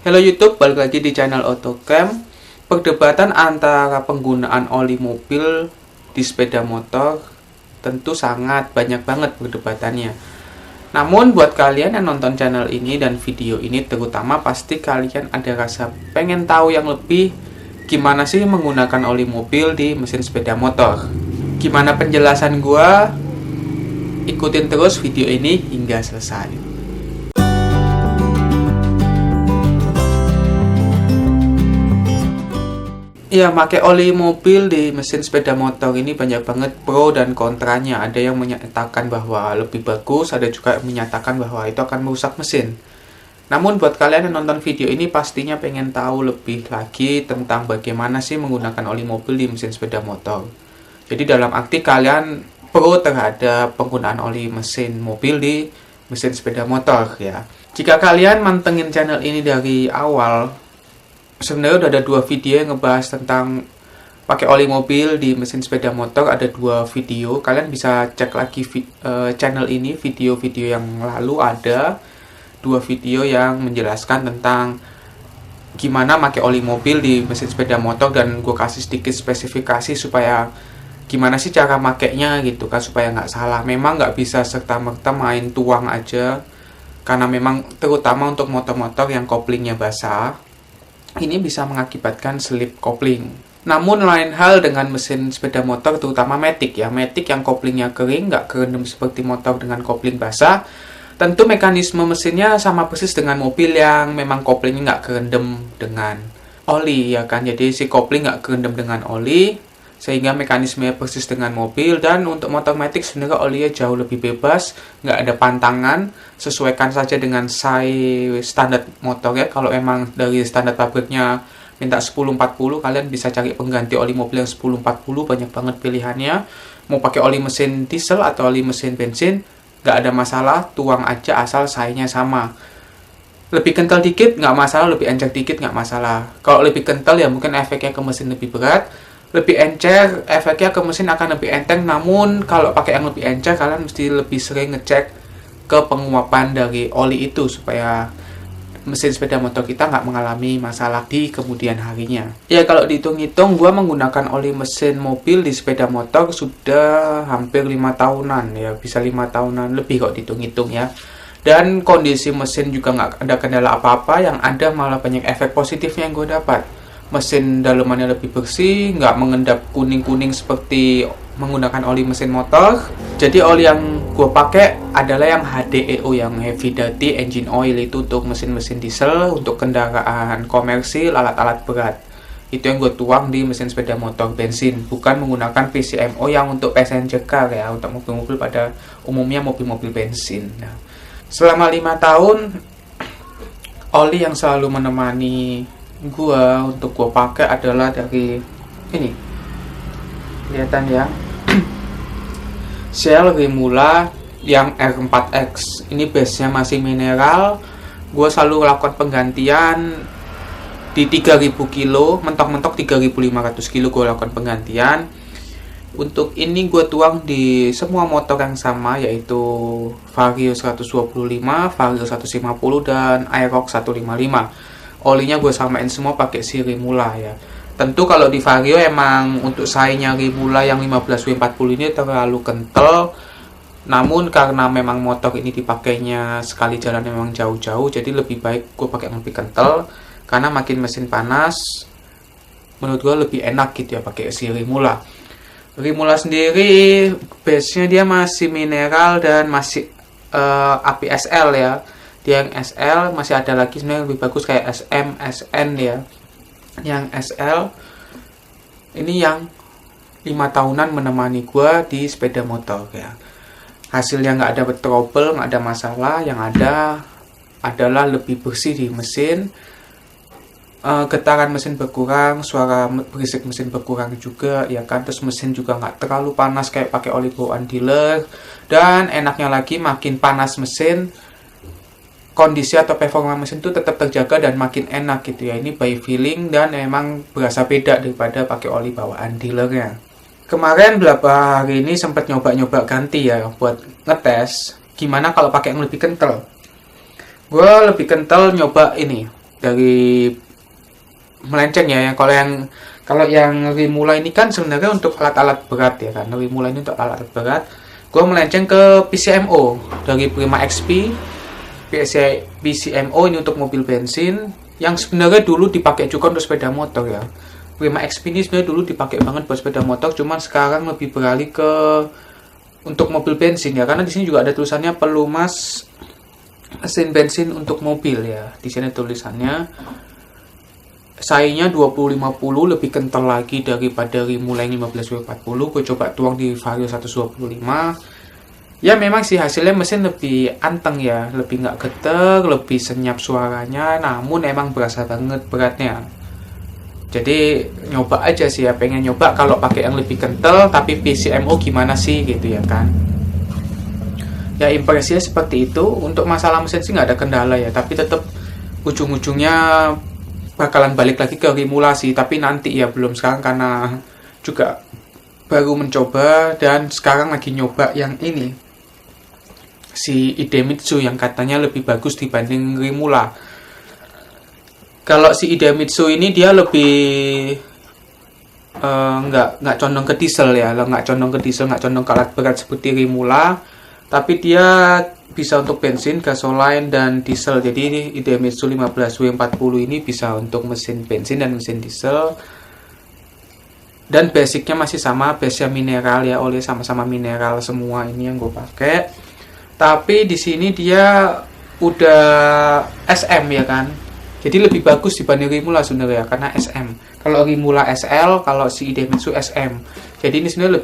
Halo YouTube, balik lagi di channel Autocam. Perdebatan antara penggunaan oli mobil di sepeda motor tentu sangat banyak banget perdebatannya. Namun buat kalian yang nonton channel ini dan video ini terutama, pasti kalian ada rasa pengen tahu yang lebih, gimana sih menggunakan oli mobil di mesin sepeda motor. Gimana penjelasan gua? Ikutin terus video ini hingga selesai. Ya, pakai oli mobil di mesin sepeda motor ini banyak banget pro dan kontranya. Ada yang menyatakan bahwa lebih bagus, ada juga yang menyatakan bahwa itu akan merusak mesin. Namun buat kalian yang nonton video ini pastinya pengen tahu lebih lagi tentang bagaimana sih menggunakan oli mobil di mesin sepeda motor. Jadi dalam arti kalian pro terhadap penggunaan oli mesin mobil di mesin sepeda motor ya. Jika kalian mantengin channel ini dari awal, sebenarnya udah ada 2 video yang ngebahas tentang pakai oli mobil di mesin sepeda motor. Ada 2 video, kalian bisa cek lagi channel ini, video-video yang lalu ada 2 video yang menjelaskan tentang gimana pakai oli mobil di mesin sepeda motor, dan gue kasih sedikit spesifikasi supaya gimana sih cara makainya gitu kan, supaya nggak salah. Memang nggak bisa serta-merta main tuang aja, karena memang terutama untuk motor-motor yang koplingnya basah, ini bisa mengakibatkan slip kopling. Namun lain hal dengan mesin sepeda motor, terutama Matic ya. Matic yang koplingnya kering, nggak kerendam seperti motor dengan kopling basah. Tentu mekanisme mesinnya sama persis dengan mobil yang memang koplingnya nggak kerendam dengan oli ya kan. Jadi si kopling nggak kerendam dengan oli, sehingga mekanismenya persis dengan mobil. Dan untuk motor Matic sebenarnya olinya jauh lebih bebas, nggak ada pantangan. Sesuaikan saja dengan size standar motor ya. Kalau emang dari standar pabriknya minta 1040, kalian bisa cari pengganti oli mobil yang 1040, banyak banget pilihannya. Mau pakai oli mesin diesel atau oli mesin bensin, nggak ada masalah, tuang aja asal size-nya sama. Lebih kental dikit nggak masalah, lebih encer dikit nggak masalah. Kalau lebih kental ya mungkin efeknya ke mesin lebih berat, lebih encer efeknya ke mesin akan lebih enteng. Namun kalau pakai yang lebih encer, kalian mesti lebih sering ngecek ke penguapan dari oli itu supaya mesin sepeda motor kita nggak mengalami masalah di kemudian harinya. Ya kalau dihitung-hitung, gua menggunakan oli mesin mobil di sepeda motor sudah hampir 5 tahunan ya, bisa 5 tahunan lebih kok dihitung-hitung ya. Dan kondisi mesin juga nggak ada kendala apa-apa, yang ada malah banyak efek positifnya yang gue dapat. Mesin dalemannya lebih bersih, nggak mengendap kuning-kuning seperti menggunakan oli mesin motor. Jadi oli yang gue pakai adalah yang HDEO, yang Heavy Duty Engine Oil, itu untuk mesin-mesin diesel, untuk kendaraan komersil, alat-alat berat. Itu yang gue tuang di mesin sepeda motor bensin, bukan menggunakan PCMO yang untuk passenger car ya, untuk mobil-mobil pada umumnya mobil-mobil bensin. Nah, selama 5 tahun, oli yang selalu menemani gua untuk gua pakai adalah dari ini, kelihatan ya, Shell Rimula yang R4X. Ini base nya masih mineral. Gua selalu lakukan penggantian di 3000 kilo, mentok-mentok 3500 kilo gua lakukan penggantian. Untuk ini gue tuang di semua motor yang sama, yaitu Vario 125, Vario 150, dan Aerox 155. Olinya gue samain semua pakai si Rimula ya. Tentu kalau di Vario emang untuk size-nya Rimula yang 15W40 ini terlalu kental. Namun karena memang motor ini dipakainya sekali jalan memang jauh-jauh, jadi lebih baik gue pakai yang lebih kental. Karena makin mesin panas, menurut gue lebih enak gitu ya pakai si Rimula. Rimula sendiri base-nya dia masih mineral dan masih APSL ya. Dia yang SL, masih ada lagi sebenarnya lebih bagus kayak SM, SN ya. Yang SL ini yang 5 tahunan menemani gua di sepeda motor ya. Hasilnya nggak ada trouble, nggak ada masalah. Yang ada adalah lebih bersih di mesin, getaran mesin berkurang, suara berisik mesin berkurang juga ya kan. Terus mesin juga nggak terlalu panas kayak pakai oli bawaan dealer. Dan enaknya lagi, makin panas mesin, kondisi atau performa mesin itu tetap terjaga dan makin enak gitu ya. Ini by feeling dan memang berasa beda daripada pakai oli bawaan dealernya. Kemarin beberapa hari ini sempat nyoba-nyoba ganti ya buat ngetes gimana kalau pakai yang lebih kental. Gue lebih kental nyoba ini dari melenceng ya. Kalau yang Rimula ini kan sebenarnya untuk alat-alat berat ya kan. Rimula ini untuk alat berat. Gue melenceng ke PCMO dari Prima XP. PCMO ini untuk mobil bensin yang sebenarnya dulu dipakai juga untuk sepeda motor ya. Prima XP ini sebenarnya dulu dipakai banget buat sepeda motor, cuman sekarang lebih beralih ke untuk mobil bensin ya. Karena di sini juga ada tulisannya pelumas mesin bensin untuk mobil ya. Di sini tulisannya. Sayanya 2050 lebih kental lagi daripada Rimula yang 15W40. Gue coba tuang di Vario 125. Ya memang sih hasilnya mesin lebih anteng ya, lebih nggak geter, lebih senyap suaranya, namun emang berasa banget beratnya. Jadi nyoba aja sih ya, pengen nyoba kalau pakai yang lebih kental, tapi PCMO gimana sih gitu ya kan. Ya impresinya seperti itu. Untuk masalah mesin sih nggak ada kendala ya, tapi tetap ujung-ujungnya bakalan balik lagi ke Rimula sih, tapi nanti ya, belum sekarang karena juga baru mencoba dan sekarang lagi nyoba yang ini, si Idemitsu yang katanya lebih bagus dibanding Rimula. Kalau si Idemitsu ini dia lebih nggak condong ke diesel ya, nggak condong ke alat berat seperti Rimula, tapi dia bisa untuk bensin, gasoline, dan diesel. Jadi Idemitsu 15W40 ini bisa untuk mesin bensin dan mesin diesel. Dan basicnya masih sama, base-nya mineral ya, oleh sama-sama mineral semua ini yang gue pakai. Tapi di sini dia udah SM ya kan. Jadi lebih bagus dibanding Rimula sebenarnya karena SM. Kalau Rimula SL, kalau si Idemitsu SM. Jadi ini sebenarnya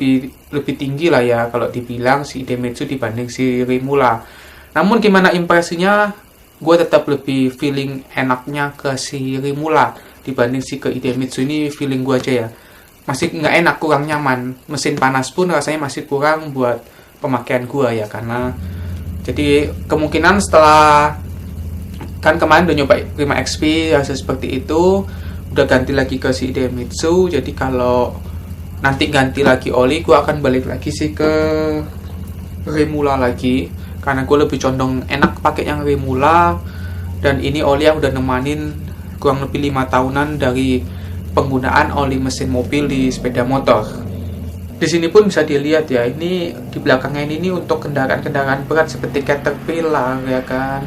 lebih tinggi lah ya kalau dibilang si Idemitsu dibanding si Rimula. Namun gimana impresinya, gue tetap lebih feeling enaknya ke si Rimula dibanding si ke Idemitsu. Ini feeling gue aja ya, masih nggak enak, kurang nyaman. Mesin panas pun rasanya masih kurang buat pemakaian gue ya, karena jadi kemungkinan setelah kan kemarin udah nyoba Prima XP hasil seperti itu, udah ganti lagi ke si Idemitsu. Jadi kalau nanti ganti lagi oli, gue akan balik lagi sih ke Rimula lagi, karena gue lebih condong enak pakai yang Rimula. Dan ini oli yang udah nemanin kurang lebih 5 tahunan dari penggunaan oli mesin mobil di sepeda motor. Di sini pun bisa dilihat ya, ini di belakangnya ini untuk kendaraan-kendaraan berat seperti Caterpillar ya kan.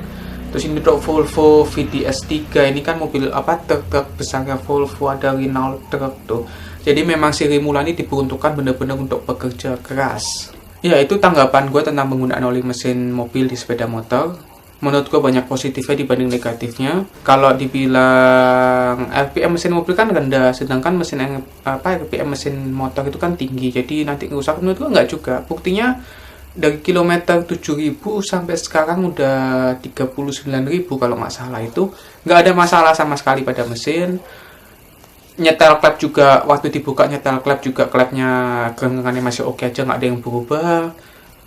Terus ini untuk Volvo VDS3, ini kan mobil truk besarnya Volvo, ada Renault Truck tuh. Jadi memang si Rimula ini diperuntukkan benar-benar untuk pekerja keras. Ya itu tanggapan gue tentang penggunaan oli mesin mobil di sepeda motor. Menurut gue banyak positifnya dibanding negatifnya. Kalau dibilang RPM mesin mobil kan rendah, sedangkan RPM mesin motor itu kan tinggi. Jadi nanti ngerusak, menurut gue nggak juga. Buktinya dari kilometer 7.000 sampai sekarang udah 39.000 kalau nggak salah, itu nggak ada masalah sama sekali pada mesin. Nyetel klep juga, waktu dibuka nyetel klep juga, klepnya genggangannya masih oke aja, nggak ada yang berubah.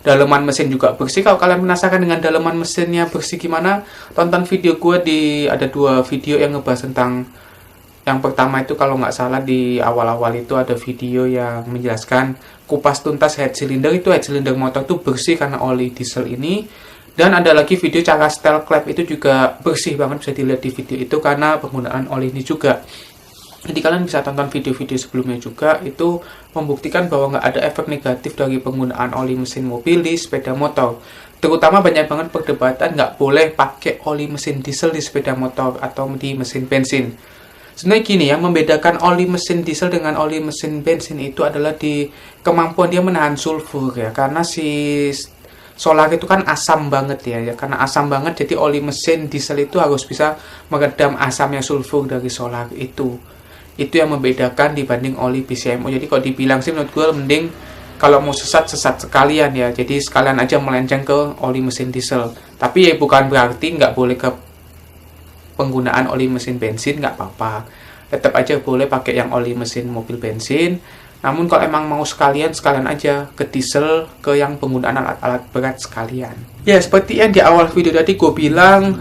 Daleman mesin juga bersih. Kalau kalian penasaran dengan daleman mesinnya bersih gimana, tonton video gue ada 2 video yang ngebahas tentang. Yang pertama itu kalau nggak salah di awal-awal itu ada video yang menjelaskan kupas tuntas head cylinder, itu head cylinder motor itu bersih karena oli diesel ini. Dan ada lagi video cara setel klep, itu juga bersih banget, bisa dilihat di video itu karena penggunaan oli ini juga. Jadi kalian bisa tonton video-video sebelumnya juga, itu membuktikan bahwa nggak ada efek negatif dari penggunaan oli mesin mobil di sepeda motor. Terutama banyak banget perdebatan nggak boleh pakai oli mesin diesel di sepeda motor atau di mesin bensin. Sebenarnya gini, yang membedakan oli mesin diesel dengan oli mesin bensin itu adalah di kemampuan dia menahan sulfur ya, karena si solar itu kan asam banget ya, karena asam banget jadi oli mesin diesel itu harus bisa meredam asamnya sulfur dari solar itu. Itu yang membedakan dibanding oli PCMO. Jadi kalau dibilang sih menurut gue mending kalau mau sesat sekalian ya, jadi sekalian aja melenceng ke oli mesin diesel. Tapi ya bukan berarti nggak boleh ke penggunaan oli mesin bensin, nggak apa-apa, tetap aja boleh pakai yang oli mesin mobil bensin. Namun kalau emang mau sekalian aja ke diesel, ke yang penggunaan alat-alat berat sekalian. Ya seperti yang di awal video tadi gue bilang,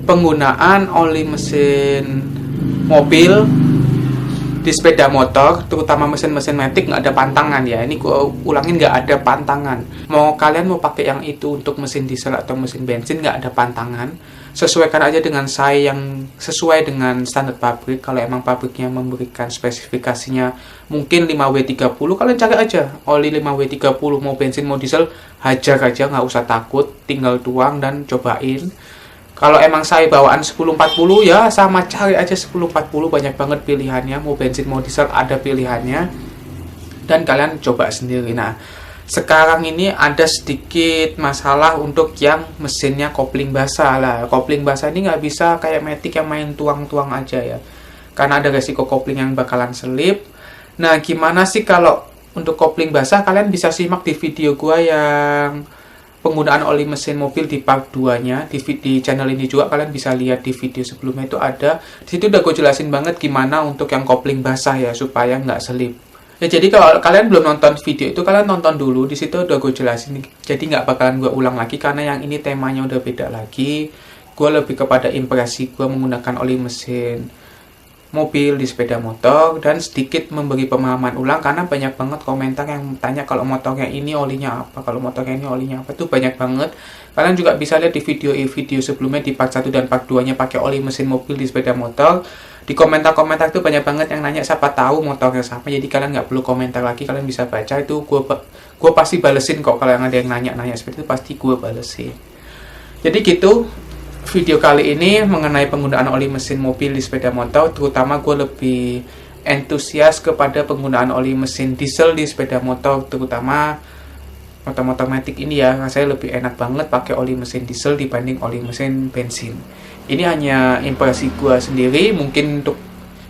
penggunaan oli mesin mobil di sepeda motor, terutama mesin-mesin matic nggak ada pantangan ya. Ini gue ulangin, nggak ada pantangan. Mau kalian mau pakai yang itu untuk mesin diesel atau mesin bensin, nggak ada pantangan. Sesuaikan aja dengan size yang sesuai dengan standar pabrik. Kalau emang pabriknya memberikan spesifikasinya mungkin 5W30, kalian cari aja oli 5W30, mau bensin mau diesel, hajar aja, nggak usah takut, tinggal tuang dan cobain. Kalau emang saya bawaan 1040 ya sama, cari aja 1040, banyak banget pilihannya, mau bensin mau diesel ada pilihannya, dan kalian coba sendiri. Nah, sekarang ini ada sedikit masalah untuk yang mesinnya kopling basah lah. Kopling basah ini nggak bisa kayak matic yang main tuang-tuang aja ya, karena ada resiko kopling yang bakalan selip. Nah, gimana sih kalau untuk kopling basah? Kalian bisa simak di video gua yang penggunaan oli mesin mobil di part 2-nya di channel ini juga. Kalian bisa lihat di video sebelumnya, itu ada. Di situ udah gue jelasin banget gimana untuk yang kopling basah ya, supaya nggak selip. Ya, jadi kalau kalian belum nonton video itu, kalian nonton dulu, di situ udah gue jelasin. Jadi nggak bakalan gue ulang lagi, karena yang ini temanya udah beda lagi. Gue lebih kepada impresi gue menggunakan oli mesin mobil di sepeda motor, dan sedikit memberi pemahaman ulang, karena banyak banget komentar yang tanya kalau motornya ini olinya apa, kalau motornya ini olinya apa, itu banyak banget. Kalian juga bisa lihat di video sebelumnya di part 1 dan part 2-nya pakai oli mesin mobil di sepeda motor. Di komentar-komentar itu banyak banget yang nanya siapa tahu motornya sama, jadi kalian nggak perlu komentar lagi, kalian bisa baca itu. Gue pasti balesin kok, kalau yang ada yang nanya seperti itu pasti gue balesin. Jadi gitu video kali ini mengenai penggunaan oli mesin mobil di sepeda motor. Terutama gue lebih antusias kepada penggunaan oli mesin diesel di sepeda motor, terutama motor-motor matic ini ya. Saya lebih enak banget pakai oli mesin diesel dibanding oli mesin bensin. Ini hanya impresi gue sendiri, mungkin untuk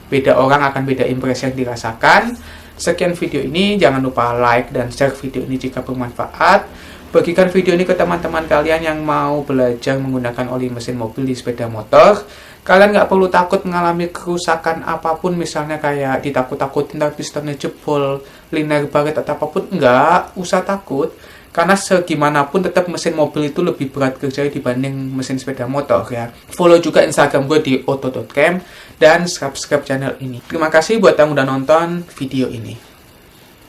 beda orang akan beda impresi yang dirasakan. Sekian video ini, jangan lupa like dan share video ini jika bermanfaat. Bagikan video ini ke teman-teman kalian yang mau belajar menggunakan oli mesin mobil di sepeda motor. Kalian nggak perlu takut mengalami kerusakan apapun, misalnya kayak ditakut-takutin tapi pistonnya jebol, linear baret atau apapun. Nggak usah takut, karena segimanapun tetap mesin mobil itu lebih berat kerjanya dibanding mesin sepeda motor ya. Follow juga Instagram gue di auto.cam dan subscribe channel ini. Terima kasih buat yang udah nonton video ini.